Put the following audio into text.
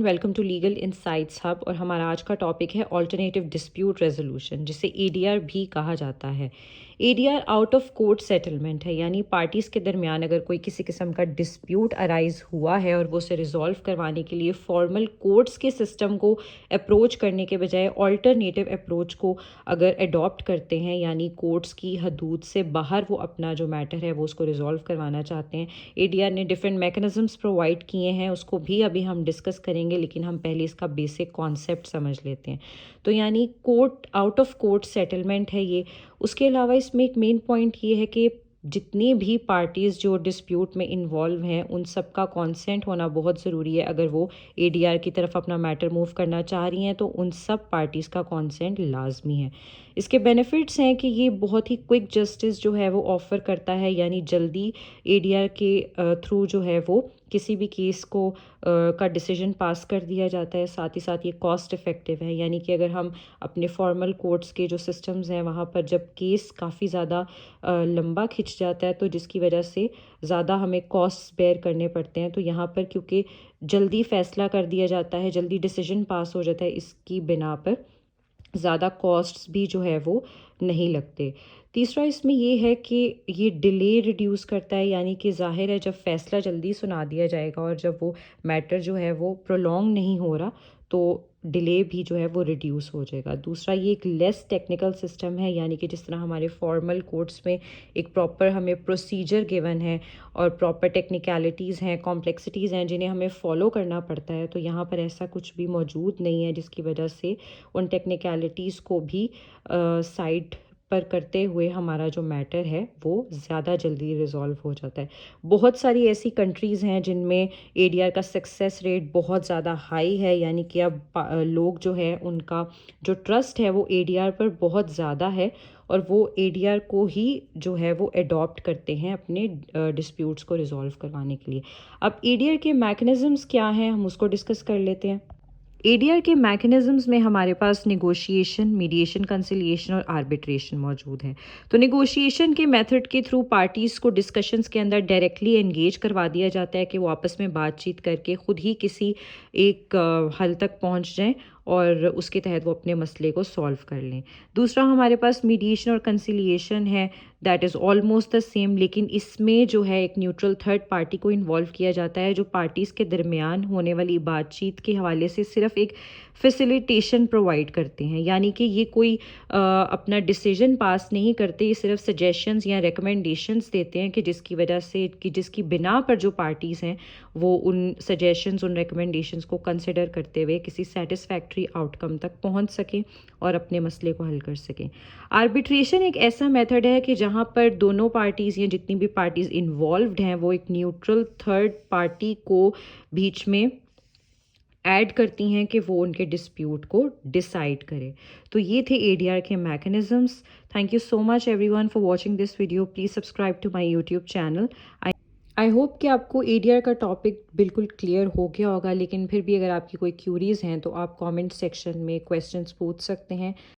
Welcome to legal insights hub, اور ہمارا آج کا ٹاپک ہے آلٹرنیٹیو ڈسپیوٹ ریزولوشن، جسے اے ڈی آر بھی کہا جاتا ہے۔ A D R out of court settlement ہے، یعنی پارٹیز کے درمیان اگر کوئی کسی قسم کا ڈسپیوٹ ارائز ہوا ہے اور وہ اسے ریزالو کروانے کے لیے فارمل کورٹس کے سسٹم کو اپروچ کرنے کے بجائے آلٹرنیٹیو اپروچ کو اگر اڈاپٹ کرتے ہیں، یعنی کورٹس کی حدود سے باہر وہ اپنا جو میٹر ہے وہ اس کو ریزالو کروانا چاہتے ہیں۔ اے ڈی آر نے ڈفرینٹ میکنزمس پرووائڈ کیے ہیں، اس کو بھی ابھی ہم ڈسکس کریں گے، لیکن ہم پہلے اس کا بیسک کانسیپٹ سمجھ لیتے ہیں۔ تو یعنی court out of court settlement ہے یہ۔ اس کے علاوہ اس میں ایک مین پوائنٹ یہ ہے کہ جتنی بھی پارٹیز جو ڈسپیوٹ میں انوالو ہیں ان سب کا کانسینٹ ہونا بہت ضروری ہے۔ اگر وہ اے ڈی آر کی طرف اپنا میٹر موو کرنا چاہ رہی ہیں تو ان سب پارٹیز کا کانسینٹ لازمی ہے۔ اس کے بینیفٹس ہیں کہ یہ بہت ہی کوئک جسٹس جو ہے وہ آفر کرتا ہے، یعنی جلدی اے ڈی آر کے تھرو جو ہے وہ کسی بھی کیس کو کا ڈیسیجن پاس کر دیا جاتا ہے۔ ساتھ ہی ساتھ یہ کاسٹ افیکٹو ہے، یعنی کہ اگر ہم اپنے فارمل کورٹس کے جو سسٹمز ہیں وہاں پر جب کیس کافی زیادہ لمبا کھنچ جاتا ہے تو جس کی وجہ سے زیادہ ہمیں کاسٹ بیئر کرنے پڑتے ہیں، تو یہاں پر کیونکہ جلدی فیصلہ کر دیا جاتا ہے، جلدی ڈیسیجن پاس ہو جاتا ہے، اس کی بنا پر زیادہ کاسٹس بھی جو ہے وہ نہیں لگتے۔ تیسرا اس میں یہ ہے کہ یہ ڈیلے ریڈیوس کرتا ہے، یعنی کہ ظاہر ہے جب فیصلہ جلدی سنا دیا جائے گا اور جب وہ میٹر جو ہے وہ پرولونگ نہیں ہو رہا تو ڈیلے بھی جو ہے وہ ریڈیوس ہو جائے گا۔ دوسرا یہ ایک لیس ٹیکنیکل سسٹم ہے، یعنی کہ جس طرح ہمارے فارمل کورٹس میں ایک پراپر ہمیں پروسیجر گیون ہے اور پراپر ٹیکنیکلٹیز ہیں، کمپلیکسٹیز ہیں جنہیں ہمیں فالو کرنا پڑتا ہے، تو یہاں پر ایسا کچھ بھی موجود نہیں ہے، جس کی وجہ سے ان ٹیکنیکلٹیز کو بھی سائڈ پر کرتے ہوئے ہمارا جو میٹر ہے وہ زیادہ جلدی ریزالو ہو جاتا ہے۔ بہت ساری ایسی کنٹریز ہیں جن میں اے ڈی آر کا سکسیس ریٹ بہت زیادہ ہائی ہے، یعنی کہ اب لوگ جو ہے ان کا جو ٹرسٹ ہے وہ اے ڈی آر پر بہت زیادہ ہے، اور وہ اے ڈی آر کو ہی جو ہے وہ اڈاپٹ کرتے ہیں اپنے ڈسپیوٹس کو ریزالو کروانے کے لیے۔ اب اے ڈی آر کے میکنزمس کیا ہیں، ہم اس کو ڈسکس کر لیتے ہیں۔ اے ڈی آر کے میکنزمز میں ہمارے پاس نیگوشیشن، میڈیشن، کنسیلیشن اور آربیٹریشن موجود ہے۔ تو نیگوشیشن کے میتھڈ کے تھرو پارٹیز کو ڈسکشنز کے اندر ڈائریکٹلی انگیج کروا دیا جاتا ہے کہ وہ آپس میں بات چیت کر کے خود ہی کسی ایک حل تک پہنچ جائیں اور اس کے تحت وہ اپنے مسئلے کو سالو کر لیں۔ دوسرا ہمارے پاس میڈیشن اور کنسیلیشن ہے، that is almost the same, لیکن اس میں جو ہے ایک نیوٹرل تھرڈ پارٹی کو انوالو کیا جاتا ہے جو پارٹیز کے درمیان ہونے والی بات چیت کے حوالے سے صرف ایک فیسیلیٹیشن پرووائڈ کرتے ہیں، یعنی کہ یہ کوئی اپنا ڈیسیجن پاس نہیں کرتے، یہ صرف سجیشنز یا ریکمنڈیشنز دیتے ہیں کہ جس کی وجہ سے جس کی بنا پر جو پارٹیز ہیں وہ ان سجیشنز، ان ریکمنڈیشنز کو کنسیڈر کرتے ہوئے کسی سیٹسفیکٹری آؤٹ کم تک پہنچ سکیں اور اپنے مسئلے کو حل کر سکیں۔ آربیٹریشن ایک ایسا میتھڈ ہے کہ جہاں پر دونوں پارٹیز یا جتنی بھی پارٹیز انوالوڈ ہیں وہ ایک نیوٹرل تھرڈ پارٹی کو بیچ میں ایڈ کرتی ہیں کہ وہ ان کے ڈسپیوٹ کو ڈیسائیڈ کرے۔ تو یہ تھے اے ڈی آر کے mechanisms. Thank you so much everyone for watching this video. Please subscribe to my YouTube channel. I hope کہ آپ کو اے ڈی آر کا ٹاپک بالکل کلیئر ہو گیا ہوگا، لیکن پھر بھی اگر آپ کی کوئی کیوریز ہیں تو آپ کامنٹ سیکشن میں کویسچنس پوچھ سکتے ہیں۔